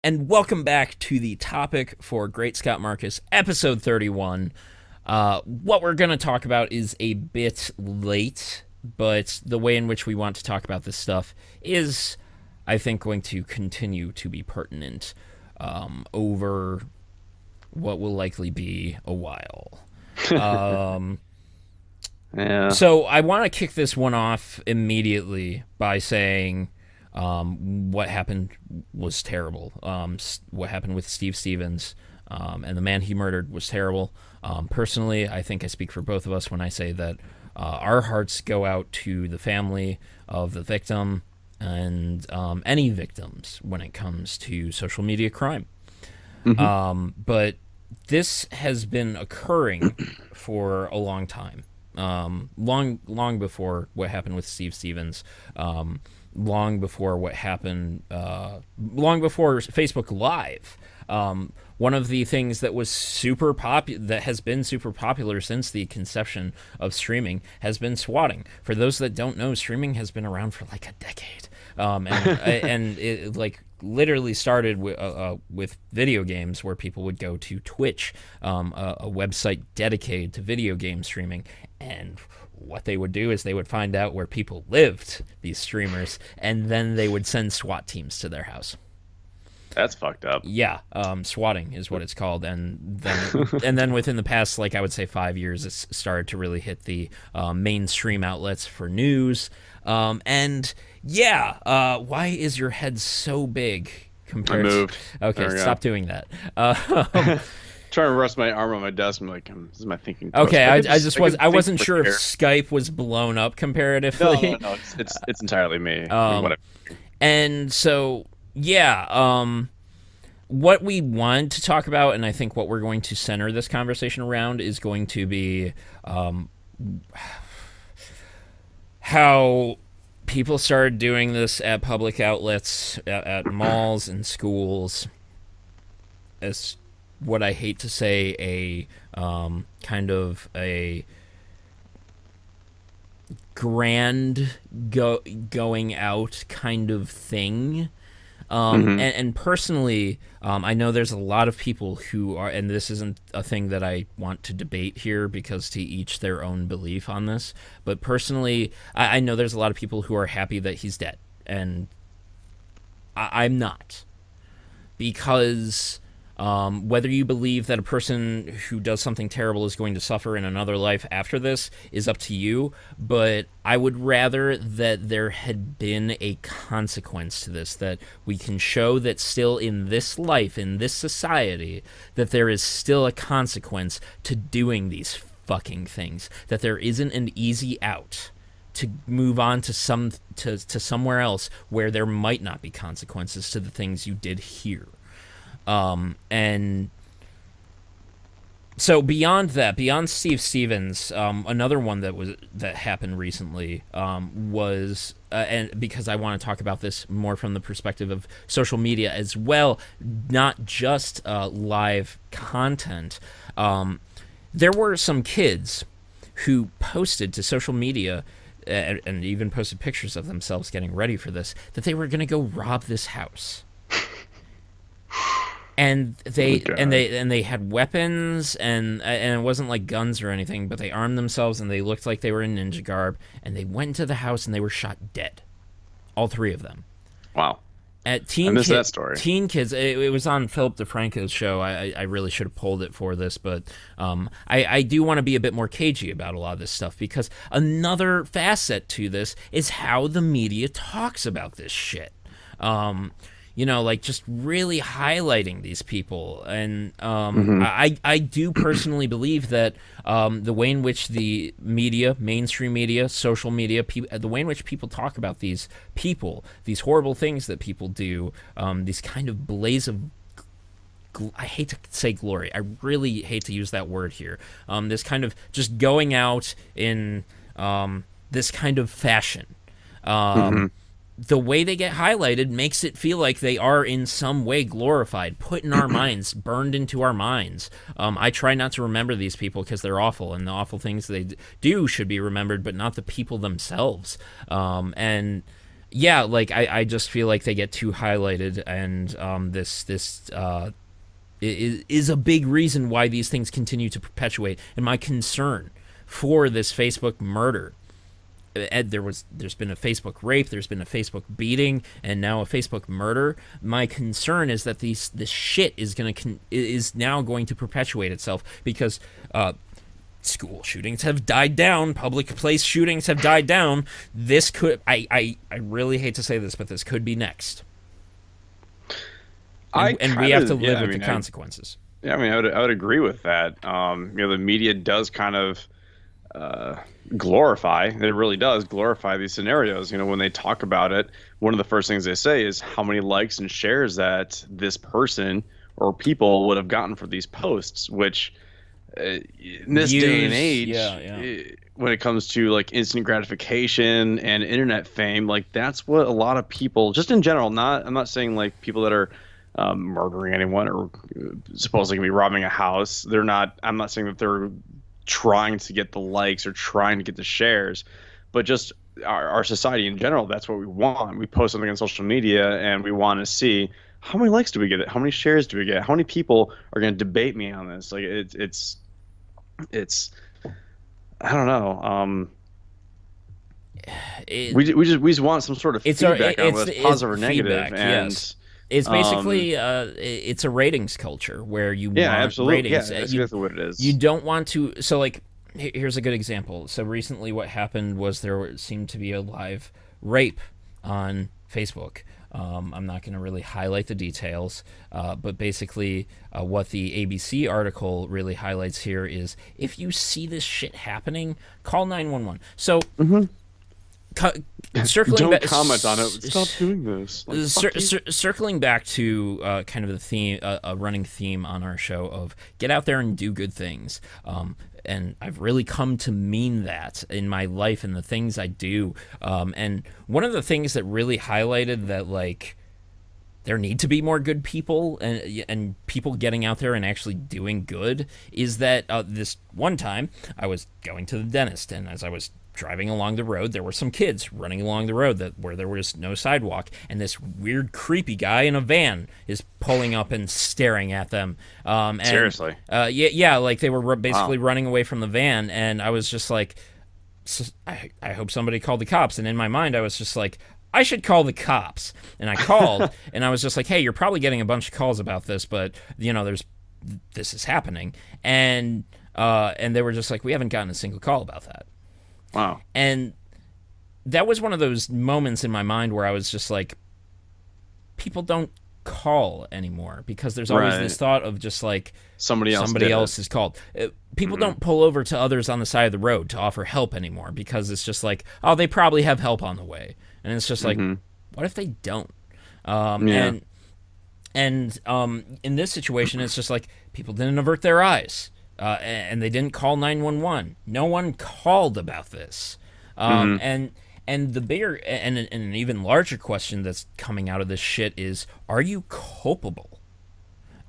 and welcome back to the topic for Great Scott Marcus, episode 31. What we're going to talk about is a bit late, but the way in which we want to talk about this stuff is, I think, going to continue to be pertinent over what will likely be a while. Yeah. So I want to kick this one off immediately by saying what happened was terrible. What happened with Steve Stevens and the man he murdered was terrible. Personally, I think I speak for both of us when I say that our hearts go out to the family of the victim and any victims when it comes to social media crime. But this has been occurring for a long time. Long before what happened with Steve Stevens, long before what happened, long before Facebook Live. One of the things that was that has been super popular since the conception of streaming has been swatting. For those that don't know, streaming has been around for like a decade, and it like literally started with video games, where people would go to Twitch, a website dedicated to video game streaming, and what they would do is they would find out where people lived, these streamers, and then they would send SWAT teams to their house. That's fucked up. Yeah, swatting is what it's called, and then within the past, like I would say 5 years, it's started to really hit the mainstream outlets for news. And yeah, why is your head so big compared? I moved. To... Okay, stop doing that. Trying to rest my arm on my desk. I'm like, this is my thinking. Okay, I wasn't sure if Skype was blown up comparatively. No, it's entirely me. Whatever. And so. Yeah, what we wanted to talk about, and I think what we're going to center this conversation around, is going to be how people started doing this at public outlets, at malls and schools, as what I hate to say, a kind of a grand going out kind of thing. And personally, I know there's a lot of people who are, and this isn't a thing that I want to debate here because to each their own belief on this, but personally, I know there's a lot of people who are happy that he's dead, and I'm not. Because whether you believe that a person who does something terrible is going to suffer in another life after this is up to you, but I would rather that there had been a consequence to this, that we can show that still in this life, in this society, that there is still a consequence to doing these fucking things, that there isn't an easy out to move on to somewhere else where there might not be consequences to the things you did here. And so beyond Steve Stevens, another one that happened recently was, and because I want to talk about this more from the perspective of social media as well, not just live content. There were some kids who posted to social media and even posted pictures of themselves getting ready for this, that they were going to go rob this house. And they had weapons, and it wasn't like guns or anything, but they armed themselves and they looked like they were in ninja garb, and they went into the house and they were shot dead, all three of them. Wow. I missed that story. Teen kids. It was on Philip DeFranco's show. I really should have pulled it for this, but I do want to be a bit more cagey about a lot of this stuff, because another facet to this is how the media talks about this shit. Like just really highlighting these people. And I do personally believe that the way in which the media, mainstream media, social media, the way in which people talk about these people, these horrible things that people do, these kind of blaze of, I hate to say glory, I really hate to use that word here, this kind of just going out in this kind of fashion. The way they get highlighted makes it feel like they are in some way glorified, put in our minds, burned into our minds. I try not to remember these people because they're awful, and the awful things they do should be remembered, but not the people themselves. And yeah, like I just feel like they get too highlighted, and this is a big reason why these things continue to perpetuate. And my concern for this Facebook murder, Ed, there's been a Facebook rape, there's been a Facebook beating, and now a Facebook murder. My concern is that this shit is now going to perpetuate itself because school shootings have died down, public place shootings have died down. This could I really hate to say this, but this could be next. And we have to live with the consequences. Yeah, I mean, I would agree with that. The media does kind of glorify. It really does glorify these scenarios. When they talk about it, one of the first things they say is how many likes and shares that this person or people would have gotten for these posts. Which, in this day and age, when it comes to like instant gratification and internet fame, like that's what a lot of people, just in general, I'm not saying like people that are murdering anyone or supposedly gonna be robbing a house. They're not. I'm not saying that they're trying to get the likes or trying to get the shares, but just our society in general. That's what we want. We post something on social media and we want to see how many likes do we get? How many shares do we get? How many people are going to debate me on this? Like it's I don't know. We just want some sort of feedback on whether it's positive or negative, and yes. It's basically it's a ratings culture where you want ratings. Yeah, that's exactly what it is. You don't want to. So like, here's a good example. So recently, what happened was there seemed to be a live rape on Facebook. I'm not going to really highlight the details, but basically, what the ABC article really highlights here is if you see this shit happening, call 911. So. Mm-hmm. Don't comment on it. Stop doing this. Circling back to kind of the theme, a running theme on our show of get out there and do good things. And I've really come to mean that in my life and the things I do. And one of the things that really highlighted that, like, there need to be more good people and people getting out there and actually doing good is that this one time I was going to the dentist, and as I was driving along the road, there were some kids running along the road where there was no sidewalk, and this weird, creepy guy in a van is pulling up and staring at them. Seriously? Yeah, like they were basically running away from the van, and I was just like, I hope somebody called the cops. And in my mind, I was just like, I should call the cops. And I called, and I was just like, hey, you're probably getting a bunch of calls about this, but this is happening, and they were just like, we haven't gotten a single call about that. Wow. And that was one of those moments in my mind where I was just like, people don't call anymore because there's always this thought of just like somebody else is called. People don't pull over to others on the side of the road to offer help anymore because it's just like, oh, they probably have help on the way. And it's just like, what if they don't? And in this situation, it's just like people didn't avert their eyes. And they didn't call 911. No one called about this. And the bigger and an even larger question that's coming out of this shit is: are you culpable?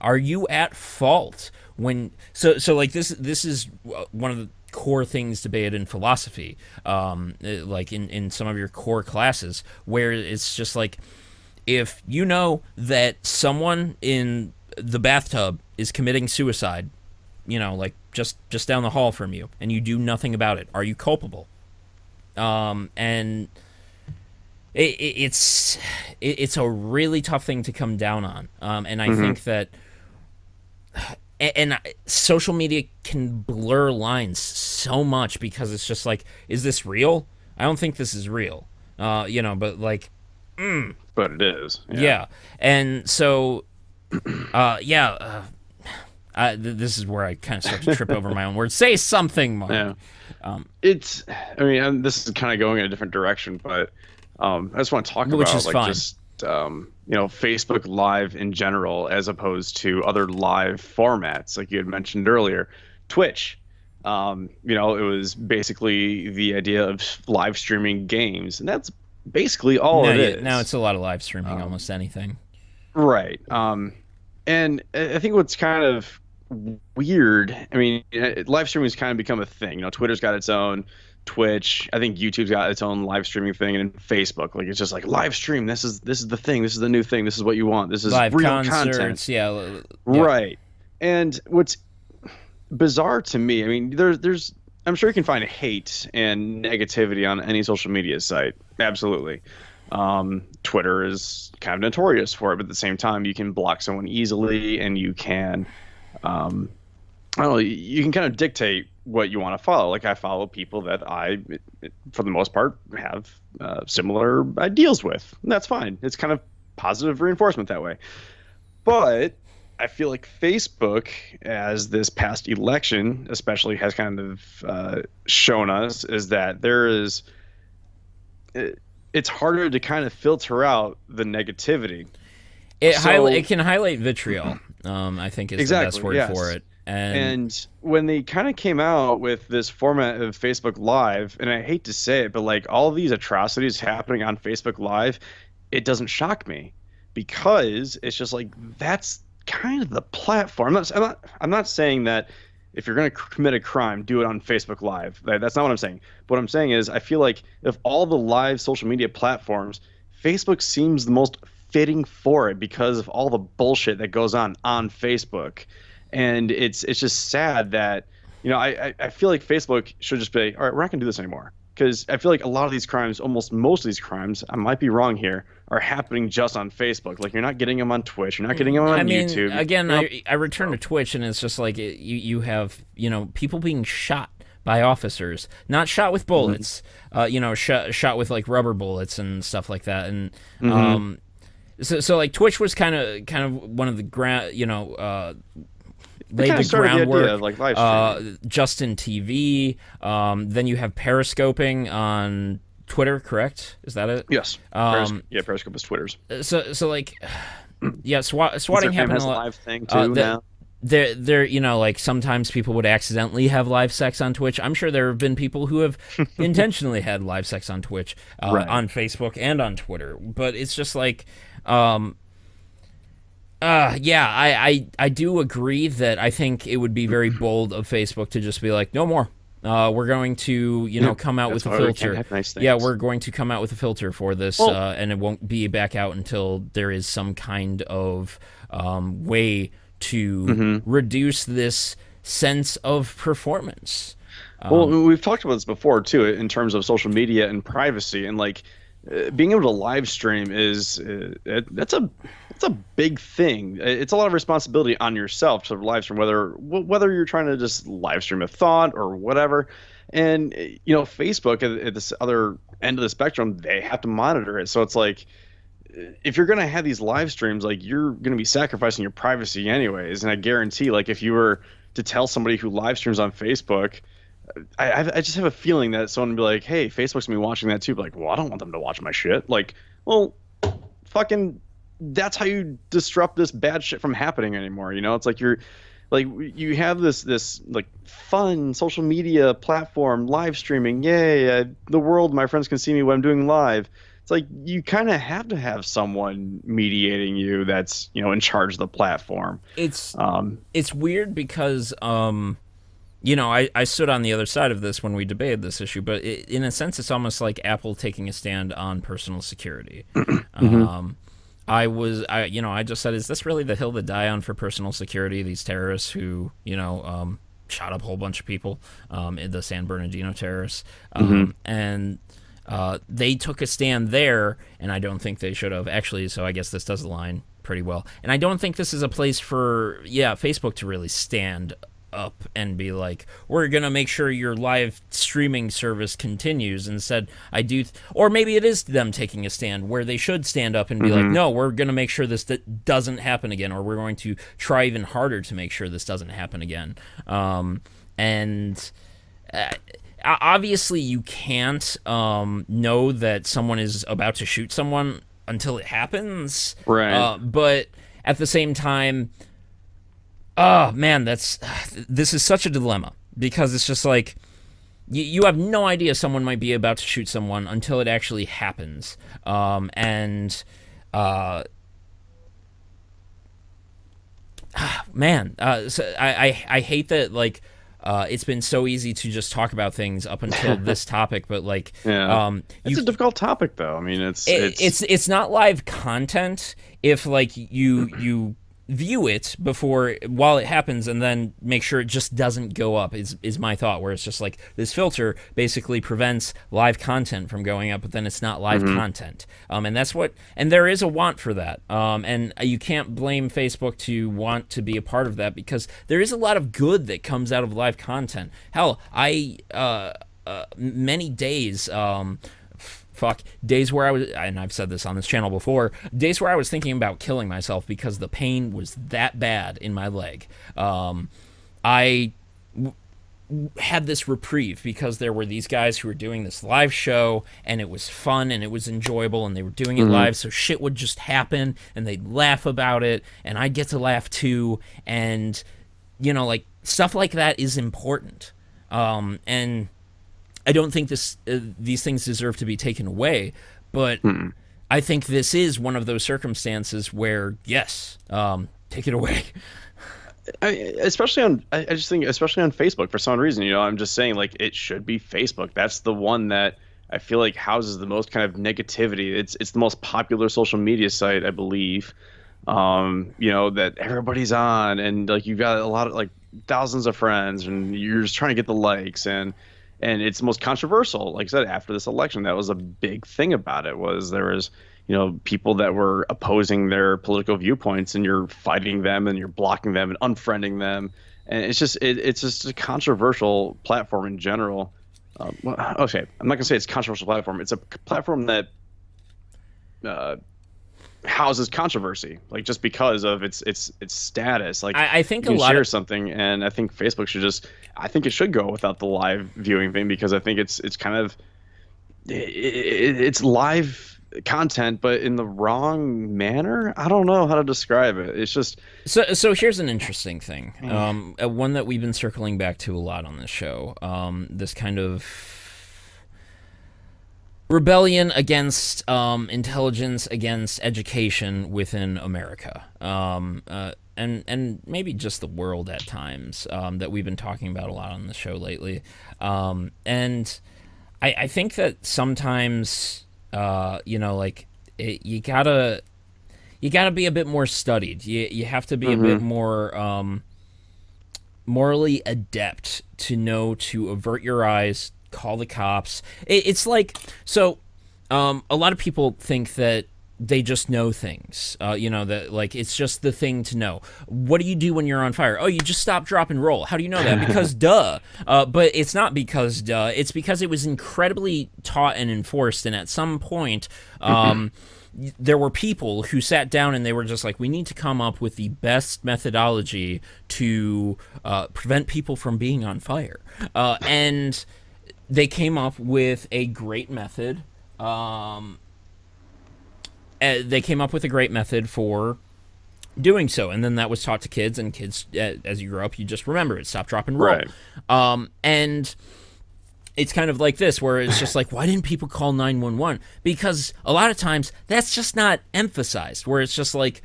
Are you at fault when? So like this is one of the core things debated in philosophy, like in some of your core classes, where it's just like, if you know that someone in the bathtub is committing suicide, like just down the hall from you, and you do nothing about it, are you culpable? And it's a really tough thing to come down on. And I think that, and social media can blur lines so much because it's just like, is this real? I don't think this is real. But like, but it is. Yeah. And so, this is where I kind of start to trip over my own words. Say something, Mark. Yeah. This is kind of going in a different direction, but I just want to talk about just Facebook Live in general, as opposed to other live formats, like you had mentioned earlier. Twitch, it was basically the idea of live streaming games, and that's basically all it is. Now it's a lot of live streaming, almost anything. Right. And I think what's kind of weird, live streaming has kind of become a thing. Twitter's got its own Twitch. I think YouTube's got its own live streaming thing, and Facebook, like it's just like live stream. This is the thing. This is the new thing. This is what you want. This is Live real content. concerts, yeah, yeah. Right. And what's bizarre to me, I mean, there's I'm sure you can find hate and negativity on any social media site. Absolutely. Twitter is kind of notorious for it, but at the same time, you can block someone easily, and you can, I don't know, you can kind of dictate what you want to follow. Like I follow people that for the most part, have similar ideals with. And that's fine. It's kind of positive reinforcement that way. But I feel like Facebook, as this past election especially has kind of shown us, is that it's harder to kind of filter out the negativity. It can highlight vitriol. I think is exactly, the best word yes. for it. And when they kind of came out with this format of Facebook Live, and I hate to say it, but like all these atrocities happening on Facebook Live, it doesn't shock me, because it's just like that's kind of the platform. I'm not saying that if you're going to commit a crime, do it on Facebook Live. That's not what I'm saying. What I'm saying is I feel like of all the live social media platforms, Facebook seems the most fitting for it because of all the bullshit that goes on Facebook. And it's just sad that, I feel like Facebook should just be, all right, we're not going to do this anymore. Because I feel like a lot of these crimes, almost most of these crimes, I might be wrong here, are happening just on Facebook. Like, you're not getting them on Twitch. You're not getting them on YouTube. Again, I return to Twitch, and it's just like you have, people being shot by officers, not shot with bullets, shot with like rubber bullets and stuff like that. And so like Twitch was kind of one of the laid the groundwork. The idea of, like, live streaming. Justin TV. Then you have periscoping on Twitter, correct? Is that it? Yes. Periscope is Twitter's. So like, yeah, swatting happened has a lot. Live thing too now. There, like sometimes people would accidentally have live sex on Twitch. I'm sure there have been people who have intentionally had live sex on Twitch, right. on Facebook and on Twitter. But it's just like, I do agree that I think it would be very bold of Facebook to just be like, no more. We're going to, come out with a filter. Nice we're going to come out with a filter for this, and it won't be back out until there is some kind of way to reduce this sense of performance. Well, we've talked about this before too, in terms of social media and privacy, and like being able to live stream is that's a big thing. It's a lot of responsibility on yourself to live stream, whether you're trying to just live stream a thought or whatever. And Facebook at this other end of the spectrum, they have to monitor it. So it's like, if you're going to have these live streams, like, you're going to be sacrificing your privacy anyways. And I guarantee, like, if you were to tell somebody who live streams on Facebook, I just have a feeling that someone would be like, hey, Facebook's going to be watching that too. But like, well, I don't want them to watch my shit. Like, well, fucking, that's how you disrupt this bad shit from happening anymore. It's like you have this like fun social media platform, live streaming. Yay, the world, my friends can see me when I'm doing live. It's like you kind of have to have someone mediating you that's in charge of the platform. It's weird because I stood on the other side of this when we debated this issue, but in a sense it's almost like Apple taking a stand on personal security. I just said, is this really the hill to die on for personal security? These terrorists who shot up a whole bunch of people, in the San Bernardino terrorists, and they took a stand there, and I don't think they should have actually. So I guess this does align pretty well. And I don't think this is a place for Facebook to really stand up and be like, we're gonna make sure your live streaming service continues. Instead, or maybe it is them taking a stand where they should stand up and be like, no, we're gonna make sure this doesn't happen again, or we're going to try even harder to make sure this doesn't happen again. Obviously you can't know that someone is about to shoot someone until it happens, right? But at the same time, oh man, this is such a dilemma, because it's just like you have no idea someone might be about to shoot someone until it actually happens. Man, so I hate that, like, it's been so easy to just talk about things up until this topic, but like, Yeah. It's you a difficult topic though. I mean, it's not live content if like you view it before while it happens and then make sure it just doesn't go up is my thought, where it's just like this filter basically prevents live content from going up, but then it's not live content, and that's what, and there is a want for that, and you can't blame Facebook to want to be a part of that, because there is a lot of good that comes out of live content. Hell, I many days, days where I was, and I've said this on this channel before, days where I was thinking about killing myself because the pain was that bad in my leg. I had this reprieve because there were these guys who were doing this live show, and it was fun and it was enjoyable, and they were doing it live, so shit would just happen and they'd laugh about it and I'd get to laugh too, and like stuff like that is important, and I don't think these things deserve to be taken away, but I think this is one of those circumstances where, yes, take it away. I just think, especially on Facebook, for some reason, I'm just saying, like, it should be Facebook. That's the one that I feel like houses the most kind of negativity. It's the most popular social media site, I believe, that everybody's on, and like you've got a lot of like thousands of friends, and you're just trying to get the likes, and it's the most controversial. Like I said, after this election, that was a big thing about it, was there was, people that were opposing their political viewpoints, and you're fighting them and you're blocking them and unfriending them. And it's just a controversial platform in general. Okay, I'm not gonna say it's a controversial platform. It's a platform that houses controversy, like just because of its status. Like I think you can a lot share of something, and I think Facebook should just, I think it should go without the live viewing thing, because I think it's kind of it's live content, but in the wrong manner. I don't know how to describe it. It's just so here's an interesting thing, one that we've been circling back to a lot on this show, this kind of rebellion against intelligence, against education within America, and maybe just the world at times, that we've been talking about a lot on the show lately, and I think that sometimes you gotta be a bit more studied. You have to be a bit more morally adept to know to avert your eyes, call the cops. It's like, so a lot of people think that they just know things, that like it's just the thing to know. What do you do when you're on fire? Oh, you just stop, drop, and roll. How do you know that? Because duh. But it's not because duh. It's because it was incredibly taught and enforced, and at some point there were people who sat down and they were just like, we need to come up with the best methodology to prevent people from being on fire, and they came up with a great method. They came up with a great method for doing so, and then that was taught to kids, and kids, as you grow up, you just remember it. Stop, drop, and roll. Right. And it's kind of like this, where it's just like, why didn't people call 911? Because a lot of times that's just not emphasized, where it's just like,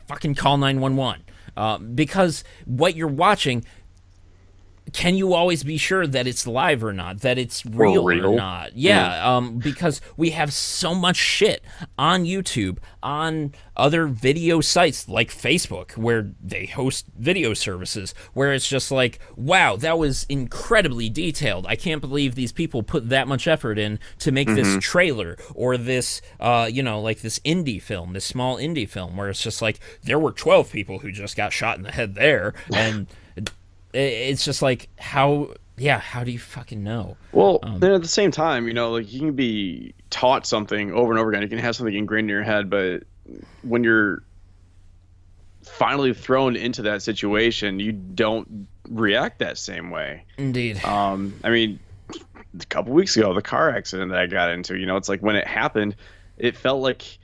fucking call 911. Because what you're watching, can you always be sure that it's live or not, that it's real or not? Yeah, because we have so much shit on YouTube, on other video sites like Facebook, where they host video services, where it's just like, wow, that was incredibly detailed. I can't believe these people put that much effort in to make this trailer, or this, like this indie film, this small indie film, where it's just like, there were 12 people who just got shot in the head there, and it's just like, how do you fucking know? Well, then at the same time, like you can be taught something over and over again. You can have something ingrained in your head, but when you're finally thrown into that situation, you don't react that same way. Indeed. I mean, a couple weeks ago, the car accident that I got into, it's like when it happened, it felt like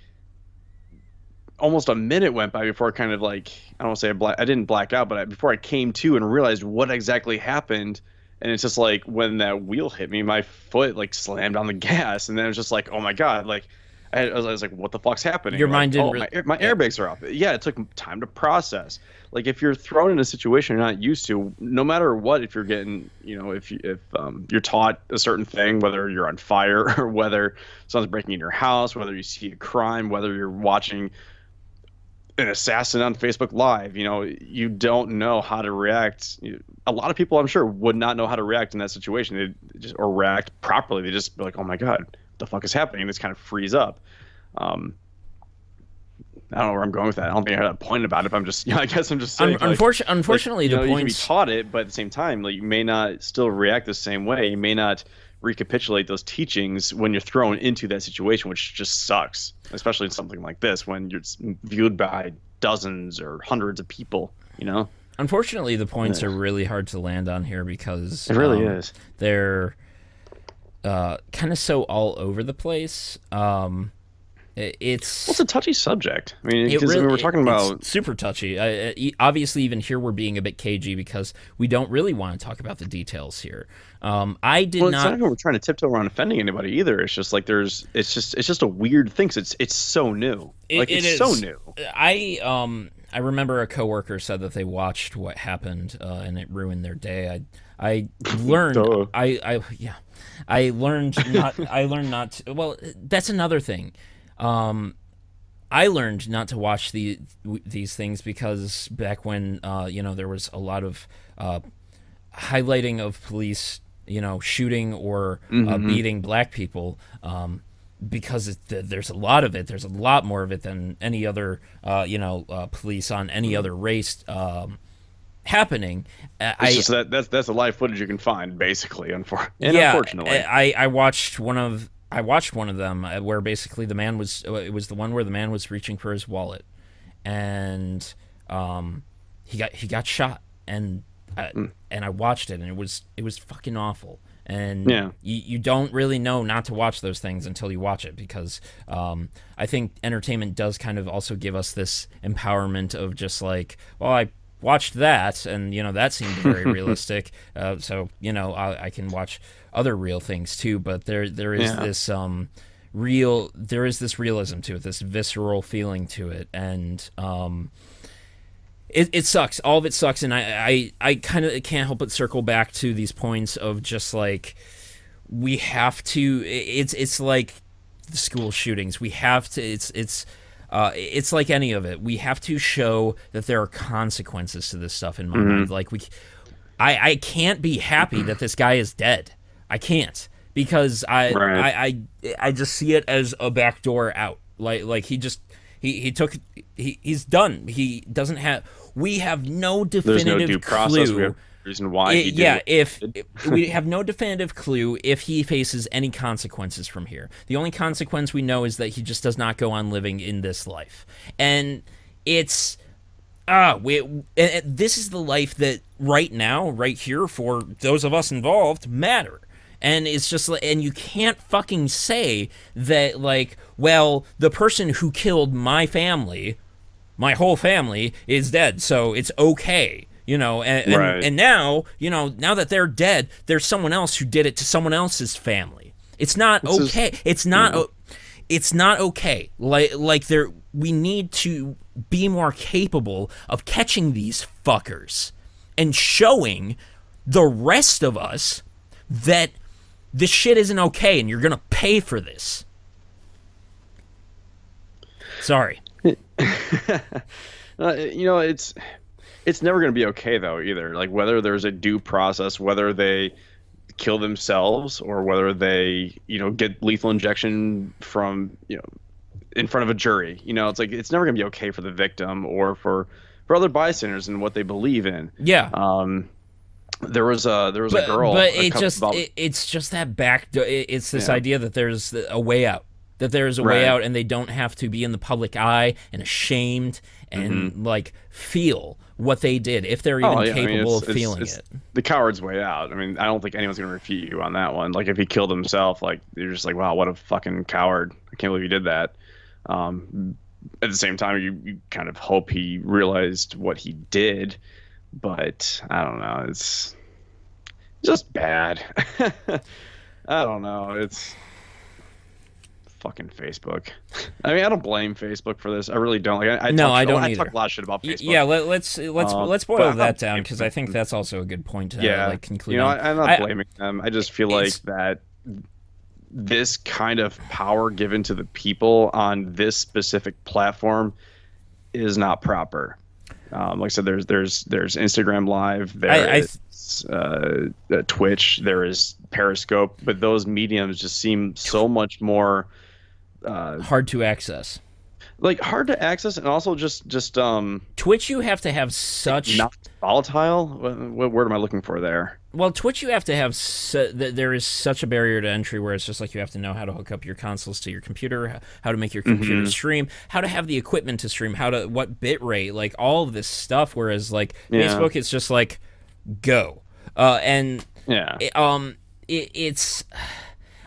almost a minute went by before I kind of like, I don't want to say I didn't black out, but before I came to and realized what exactly happened. And it's just like when that wheel hit me, my foot like slammed on the gas, and then it was just like, oh my God, like I was like, what the fuck's happening? Your Like, mind didn't oh, really. my Yeah. airbags are up. Yeah, it took time to process. Like if you're thrown in a situation you're not used to, no matter what, if you're getting, if you're taught a certain thing, whether you're on fire or whether someone's breaking in your house, whether you see a crime, whether you're watching an assassin on Facebook Live, you don't know how to react. A lot of people, I'm sure, would not know how to react in that situation. They just or react properly. They just be like, "Oh my God, what the fuck is happening?" And just kind of freeze up. Um, I don't know where I'm going with that. I don't think I had a point about it. But I'm just, I guess I'm just saying. Unfortunately, the you can be points. taught it, but at the same time, like you may not still react the same way. You may not recapitulate those teachings when you're thrown into that situation, which just sucks, especially in something like this when you're viewed by dozens or hundreds of people. Unfortunately, the points are really hard to land on here because It really is. they're kind of so all over the place. It's Well, it's a touchy subject. I mean, it because really, we're talking about it's super touchy. Obviously, even here we're being a bit cagey because we don't really want to talk about the details here. I did Well, it's not. not even we're trying to tiptoe around offending anybody either. It's just like it's just a weird thing. 'Cause it's so new. Like It it's so is. new. I remember a coworker said that they watched what happened and it ruined their day. I learned Duh. yeah, I learned not to, well, that's another thing. I learned not to watch these things because back when there was a lot of highlighting of police shooting or beating black people, because there's a lot of it. There's a lot more of it than any other police on any other race happening. It's just that's the live footage you can find, basically. Yeah, Unfortunately, I watched one of them where basically it was the one where the man was reaching for his wallet, and he got shot, and I watched it, and it was fucking awful. And Yeah. you don't really know not to watch those things until you watch it, because I think entertainment does kind of also give us this empowerment of just like, well, I watched that, and that seemed very realistic, so I can watch other real things too. But there is Yeah. this realism to it, this visceral feeling to it, and it sucks. All of it sucks, and I kind of can't help but circle back to these points of just like, we have to. It's like the school shootings. We have to. It's like any of it. We have to show that there are consequences to this stuff in my mind. Like I can't be happy that this guy is dead. I can't, because Right. I just see it as a backdoor out. Like he's done. He doesn't have. We have no There's no definitive due process. We clue. have no reason why he did. Yeah, what he did. we have no definitive clue if he faces any consequences from here. The only consequence we know is that he just does not go on living in this life, and it's this is the life that right now, right here, for those of us involved, matter. And it's just like, and you can't fucking say that, like, well, the person who killed my whole family is dead, so it's okay. Right. And now, now that they're dead, there's someone else who did it to someone else's family. It's not okay. It's not. It's not okay. Like we need to be more capable of catching these fuckers and showing the rest of us that this shit isn't okay, and you're gonna pay for this. Sorry. It's never going to be okay though either. Like whether there's a due process, whether they kill themselves or whether they get lethal injection from in front of a jury. It's like it's never going to be okay for the victim or for other bystanders and what they believe in. Yeah. There was a girl. But it's just that it's this Yeah. idea that there's a way out. That there's a way Right. out, and they don't have to be in the public eye and ashamed and like feel what they did if they're even capable of feeling it's it. the coward's way out. I mean, I don't think anyone's going to refute you on that one. Like if he killed himself, like you're just like, wow, what a fucking coward. I can't believe you did that. At the same time, you kind of hope he realized what he did, but I don't know. It's just bad. I don't know. It's fucking Facebook. I mean, I don't blame Facebook for this. I really don't. Like, No, I don't I either. talk a lot of shit about Facebook. Yeah, let's boil but I'm that not down blaming because I think them. that's also a good point to Yeah, like conclude on. I'm not blaming them. I just feel like It's that this kind of power given to the people on this specific platform is not proper. Like I said, there's Instagram Live, there is Twitch, there is Periscope, but those mediums just seem so much more hard to access. like hard to access, and also just Twitch, you have to have such not volatile. What word am I looking for there? well, Twitch, you have to have there is such a barrier to entry where it's just like you have to know how to hook up your consoles to your computer, how to make your computer stream, how to have the equipment to stream, what bit rate, like all of this stuff. Whereas like Facebook, it's just like go, and Yeah. it's.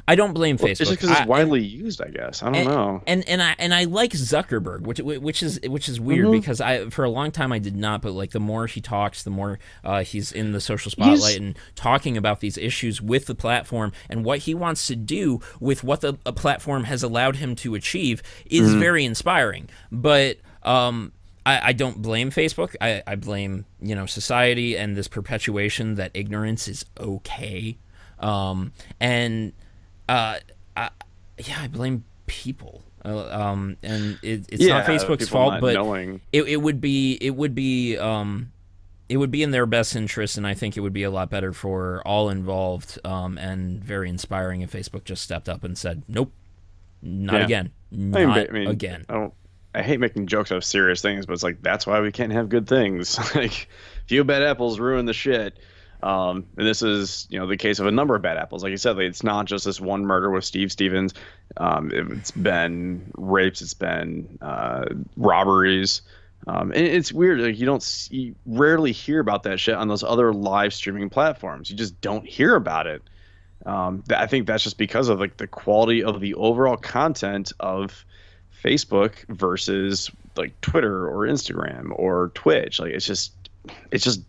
I don't blame Facebook. It's just because it's widely used, I guess. I don't know. And I like Zuckerberg, which is weird because for a long time I did not, but like the more he talks, the more he's in the social spotlight and talking about these issues with the platform and what he wants to do with what a platform has allowed him to achieve is very inspiring. But I don't blame Facebook. I blame society and this perpetuation that ignorance is okay, and. I blame people. And it's not Facebook's fault, but it would be in their best interest, and I think it would be a lot better for all involved, and very inspiring if Facebook just stepped up and said, "Nope, not again, not again." I hate making jokes out of serious things, but it's like that's why we can't have good things. Like, few bad apples ruin the shit. And this is, the case of a number of bad apples. Like you said, like, it's not just this one murder with Steve Stevens. It's been rapes. It's been robberies. And it's weird. Like, you rarely hear about that shit on those other live streaming platforms. You just don't hear about it. I think that's just because of like the quality of the overall content of Facebook versus like Twitter or Instagram or Twitch. Like, it's just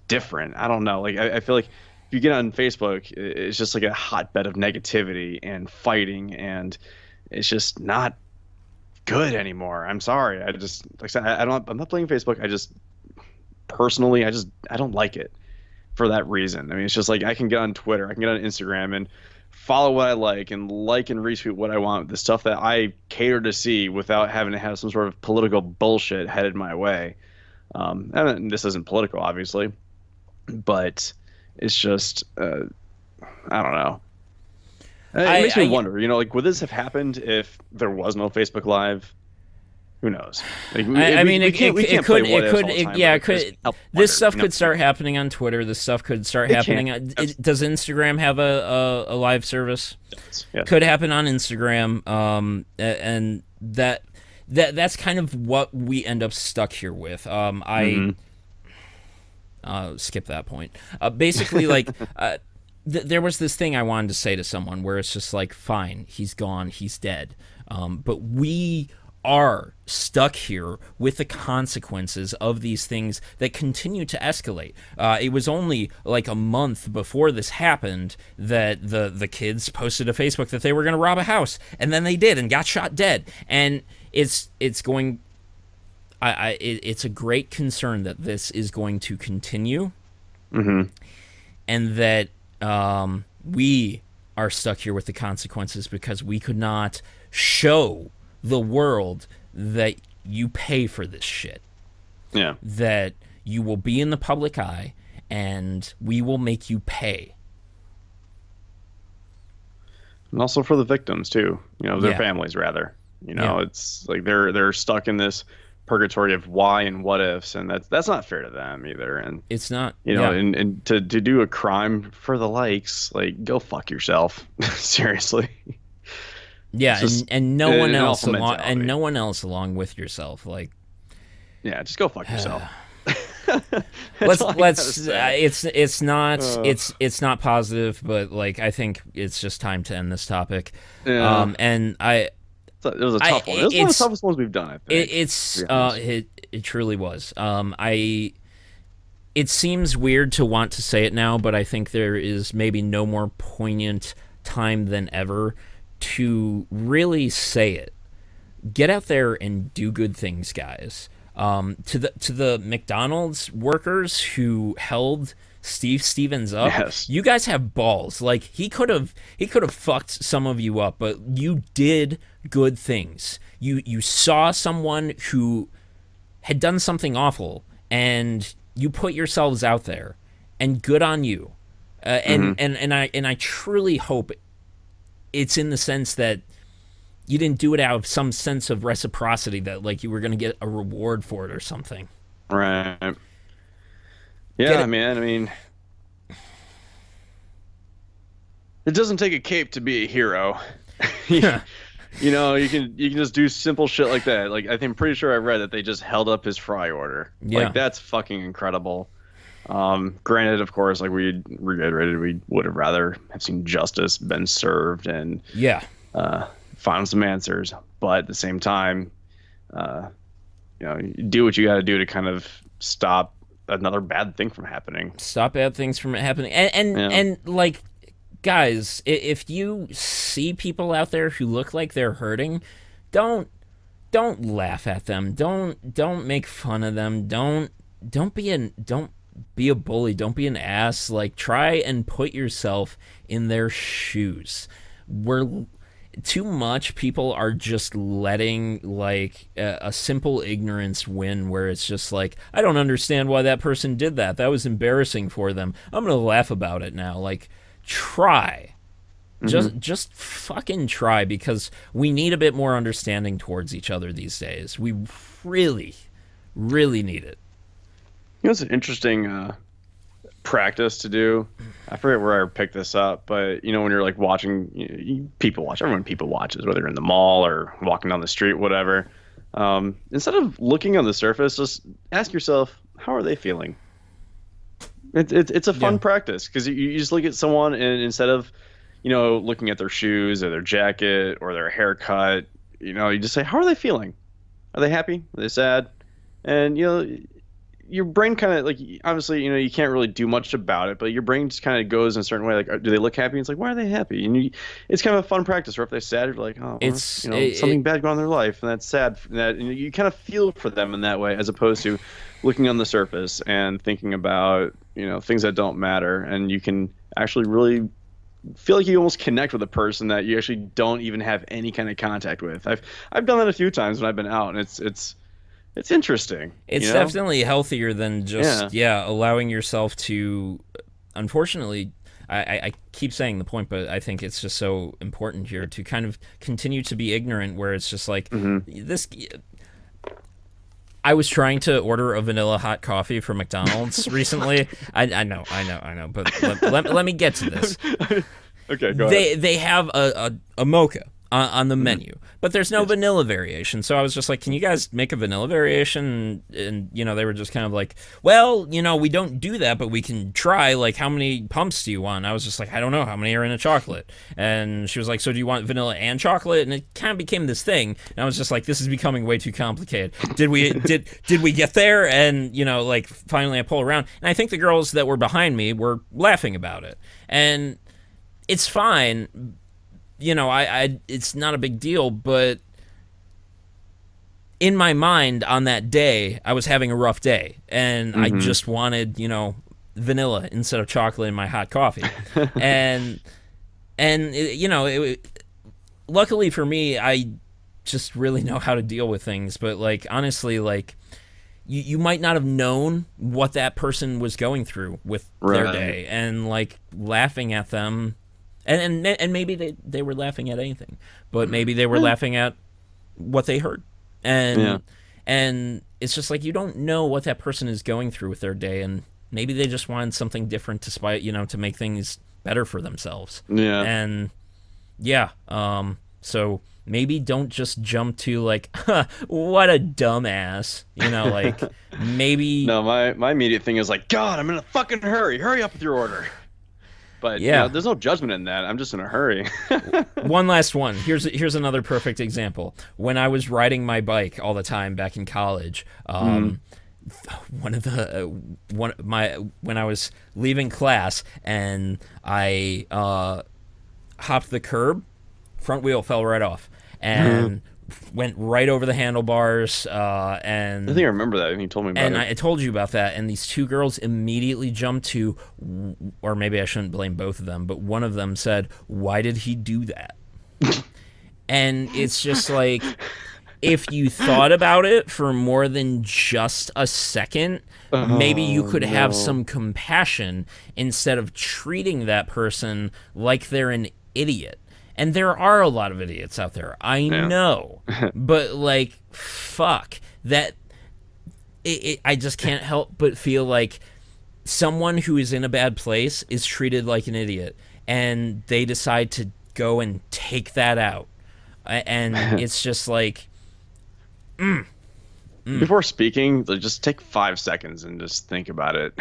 different. I don't know. Like, I feel like if you get on Facebook, it's just like a hotbed of negativity and fighting, and it's just not good anymore. I'm sorry. I just, like I said, I'm not blaming Facebook. I just personally, I don't like it for that reason. I mean, it's just like I can get on Twitter, I can get on Instagram and follow what I like and retweet what I want, the stuff that I cater to see without having to have some sort of political bullshit headed my way. And this isn't political, obviously, but it's just, I don't know. It makes me wonder, like, would this have happened if there was no Facebook Live? Who knows? Like, it could. This stuff could start happening on Twitter. This stuff could start happening. Does Instagram have a live service? Yes. Could happen on Instagram, and that's kind of what we end up stuck here with. Skip that point. Basically, like, there was this thing I wanted to say to someone where it's just like, fine, he's gone, he's dead. But we are stuck here with the consequences of these things that continue to escalate. It was only like a month before this happened that the kids posted to Facebook that they were going to rob a house, and then they did and got shot dead. And it's going. It's a great concern that this is going to continue, and that we are stuck here with the consequences because we could not show the world that you pay for this shit. Yeah. That you will be in the public eye and we will make you pay. And also for the victims too, their families rather. It's like they're stuck in this purgatory of why and what ifs, and that's not fair to them either. And it's not, and to do a crime for the likes, like, go fuck yourself. Seriously. Yeah, and no one else along with yourself, like. Yeah, just go fuck yourself. It's not positive, but like, I think it's just time to end this topic. Yeah. And it was a tough one. It was one of the toughest ones we've done, I think. It truly was. It seems weird to want to say it now, but I think there is maybe no more poignant time than ever to really say it. Get out there and do good things, guys. To the McDonald's workers who held Steve Stevens up, Yes. you guys have balls. Like he could have fucked some of you up, but you did good things. You saw someone who had done something awful, and you put yourselves out there, and good on you. And I truly hope it's in the sense that you didn't do it out of some sense of reciprocity that like you were going to get a reward for it or something. Right. Get Yeah, it? man. I mean, it doesn't take a cape to be a hero. You know, you can just do simple shit like that. Like I'm pretty sure I read that they just held up his fry order. Yeah. Like that's fucking incredible. Granted, of course, like we reiterated, we would have rather have seen justice been served and Yeah. find some answers. But at the same time, you do what you got to do to kind of stop another bad thing from happening. Stop bad things from happening. And like, guys, if you see people out there who look like they're hurting, don't laugh at them. Don't make fun of them. Don't be a bully. Don't be an ass. Like, try and put yourself in their shoes. We're too much people are just letting like a simple ignorance win, where it's just like, I don't understand why that person did that. That was embarrassing for them. I'm gonna laugh about it now. Like, try. Just fucking try, because we need a bit more understanding towards each other these days. We really, really need it. You know, it's an interesting practice to do. I forget where I picked this up, but you know, when you're like watching, people watch. Everyone people watches, whether you're in the mall or walking down the street, whatever. Instead of looking on the surface, just ask yourself, how are they feeling? It's a fun practice, because you just look at someone, and instead of looking at their shoes or their jacket or their haircut, you just say, how are they feeling? Are they happy? Are they sad? And your brain kind of, like, obviously, you can't really do much about it, but your brain just kind of goes in a certain way. Like, do they look happy? It's like, why are they happy? And it's kind of a fun practice. Or if they're sad, you're like, oh, well, something bad going on in their life, and that's sad. And you kind of feel for them in that way, as opposed to looking on the surface and thinking about things that don't matter. And you can actually really feel like you almost connect with a person that you actually don't even have any kind of contact with. I've done that a few times when I've been out, and it's interesting. It's definitely healthier than just allowing yourself to. Unfortunately, I keep saying the point, but I think it's just so important here to kind of continue to be ignorant, where it's just like this. I was trying to order a vanilla hot coffee from McDonald's recently. I know, but let me get to this. Okay, go ahead. They have a mocha on the menu, but there's no vanilla variation. So I was just like, can you guys make a vanilla variation? And they were just kind of like, well, we don't do that, but we can try. Like, how many pumps do you want? And I was just like, I don't know, how many are in a chocolate? And she was like, so do you want vanilla and chocolate? And it kind of became this thing, and I was just like, this is becoming way too complicated. Did we get there? And like, finally I pull around, and I think the girls that were behind me were laughing about it, and it's fine. It's not a big deal, but in my mind on that day, I was having a rough day, and I just wanted, vanilla instead of chocolate in my hot coffee. and luckily for me, I just really know how to deal with things, but like, honestly, like, you might not have known what that person was going through with their day, and like, laughing at them. And maybe they were laughing at anything, but maybe they were laughing at what they heard. And it's just like, you don't know what that person is going through with their day, and maybe they just wanted something different to make things better for themselves. Yeah. And so maybe don't just jump to like, what a dumbass, like, maybe. No, my immediate thing is like, God, I'm in a fucking hurry. Hurry up with your order. But there's no judgment in that. I'm just in a hurry. One last one. Here's another perfect example. When I was riding my bike all the time back in college, when I was leaving class and I hopped the curb, front wheel fell right off and went right over the handlebars. And I think I remember that. I think you told me about and it. I told you about that. And these two girls immediately jumped to, or maybe I shouldn't blame both of them, but one of them said, "Why did he do that?" And it's just like, if you thought about it for more than just a second, maybe you could have some compassion instead of treating that person like they're an idiot. And there are a lot of idiots out there, I know. But, like, fuck. I just can't help but feel like someone who is in a bad place is treated like an idiot. And they decide to go and take that out. And it's just like... Before speaking, like, just take 5 seconds and just think about it.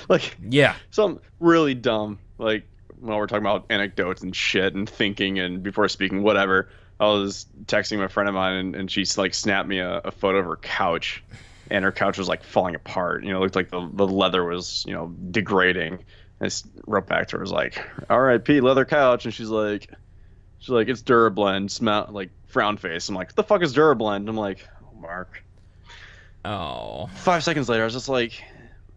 Like, yeah. something really dumb. Like, while we're talking about anecdotes and shit and thinking and before speaking, whatever. I was texting my friend of mine and she like snapped me a photo of her couch, and her couch was like falling apart. You know, it looked like the leather was, you know, degrading. And I wrote back to her, was like, "R.I.P. leather couch," and she's like, "It's Durablend." Smell like frown face. I'm like, "What the fuck is Durablend?" I'm like, "Oh, Mark." Oh. 5 seconds later, I was just like,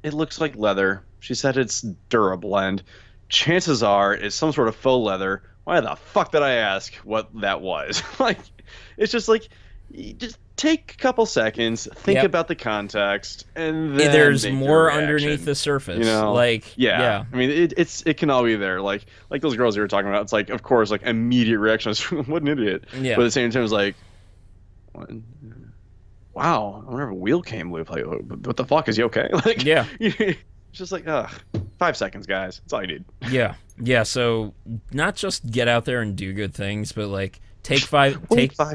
"It looks like leather." She said it's Durablend. Chances are it's some sort of faux leather. Why the fuck did I ask what that was? Like, it's just like, you just take a couple seconds, think about the context, and then there's make more your reaction. underneath the surface. You know, like, yeah. I mean, it can all be there. Like those girls you were talking about. It's like, of course, like immediate reaction is, "What an idiot." Yeah. But at the same time, it's like, wow, I wonder if a wheel came loose. Like, what the fuck, is you okay? Like, yeah. It's just like, 5 seconds, guys. That's all you need. Yeah. So not just get out there and do good things, but like take 5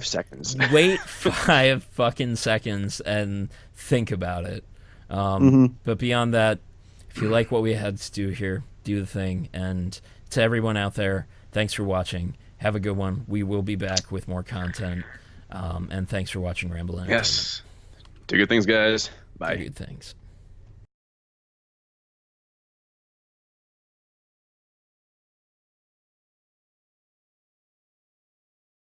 seconds. Wait 5 fucking seconds and think about it. But beyond that, if you like what we had to do here, do the thing. And to everyone out there, thanks for watching. Have a good one. We will be back with more content. And thanks for watching Ramble. Yes. Do good things, guys. Bye. Do good things.